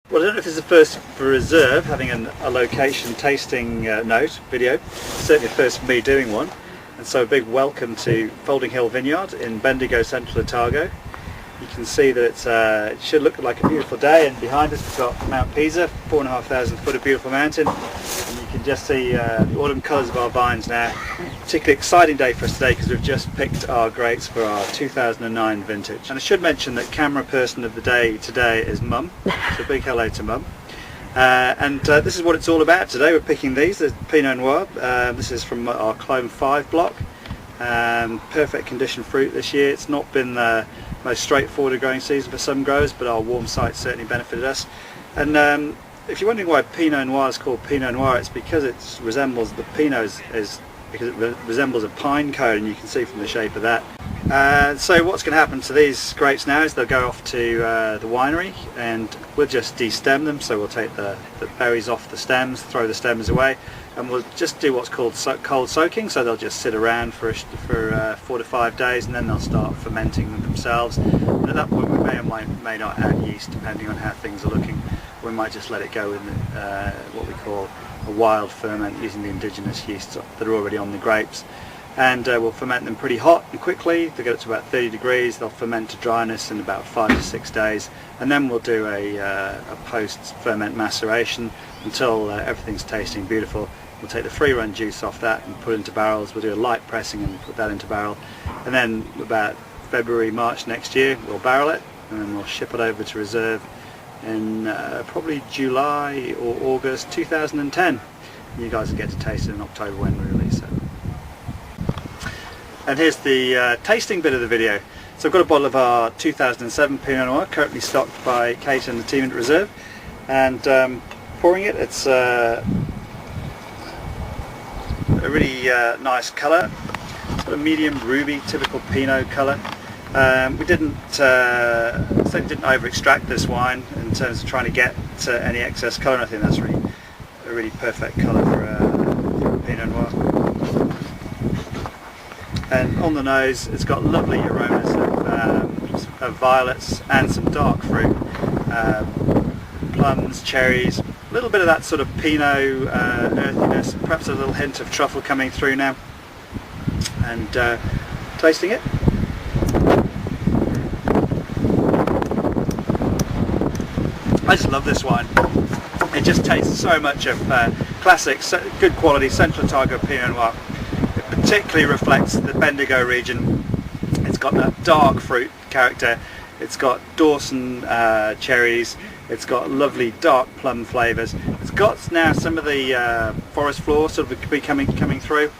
Well, I don't know if this is the first for Reserve having a location tasting note video. Certainly the first for me doing one. And so a big welcome to Folding Hill Vineyard in Bendigo, Central Otago. You can see that it should look like a beautiful day, and behind us we've got Mount Pisa, 4,500 foot of beautiful mountain. And you can just see the autumn colours of our vines now. Particularly exciting day for us today because we've just picked our grapes for our 2009 vintage. And I should mention that camera person of the day today is Mum, so big hello to Mum. This is what it's all about today. We're picking these, the Pinot Noir. This is from our Clone 5 block. Perfect condition fruit this year. It's not been the most straightforward growing season for some growers, but our warm site certainly benefited us. And if you're wondering why Pinot Noir is called Pinot Noir, it's because it resembles, the Pinot is because it resembles a pine cone, and you can see from the shape of that. So what's going to happen to these grapes now is they'll go off to the winery, and we'll just destem them. So we'll take the berries off the stems, throw the stems away, and we'll just do what's called cold soaking. So they'll just sit around for 4 to 5 days, and then they'll start fermenting them themselves. And at that point we may or may not add yeast depending on how things are looking. We might just let it go in what we call a wild ferment using the indigenous yeasts that are already on the grapes. And we'll ferment them pretty hot and quickly. They'll get up to about 30 degrees. They'll ferment to dryness in about 5 to 6 days, and then we'll do a post-ferment maceration until everything's tasting beautiful. We'll take the free-run juice off that and put it into barrels. We'll do a light pressing and put that into barrel, and then about February, March next year we'll barrel it, and then we'll ship it over to Reserve in probably July or August 2010. You guys will get to taste it in October when we release it. And here's the tasting bit of the video. So I've got a bottle of our 2007 Pinot Noir currently stocked by Kate and the team at Reserve, and pouring it, it's a really nice colour, sort of medium ruby, typical Pinot colour. We certainly didn't over extract this wine in terms of trying to get any excess colour, and I think that's a really perfect colour for a Pinot Noir. And on the nose it's got lovely aromas of violets and some dark fruit, plums, cherries, a little bit of that sort of Pinot earthiness, perhaps a little hint of truffle coming through now. And tasting it, I just love this wine. It just tastes so much of classic, good quality Central Otago Pinot Noir. It particularly reflects the Bendigo region. It's got that dark fruit character. It's got Dawson cherries. It's got lovely dark plum flavours. It's got now some of the forest floor sort of coming through,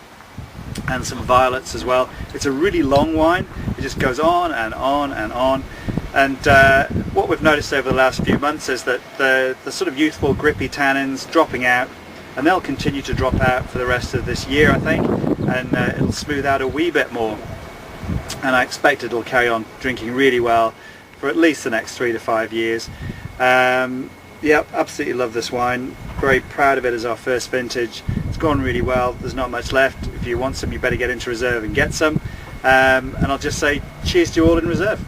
and some violets as well. It's a really long wine. It just goes on and on and on. And what we've noticed over the last few months is that the sort of youthful grippy tannins dropping out, and they'll continue to drop out for the rest of this year, I think, and it'll smooth out a wee bit more. And I expect it'll carry on drinking really well for at least the next 3 to 5 years. Yeah, absolutely love this wine. Very proud of it as our first vintage. It's gone really well. There's not much left. If you want some, you better get into Reserve and get some. And I'll just say cheers to you all in Reserve.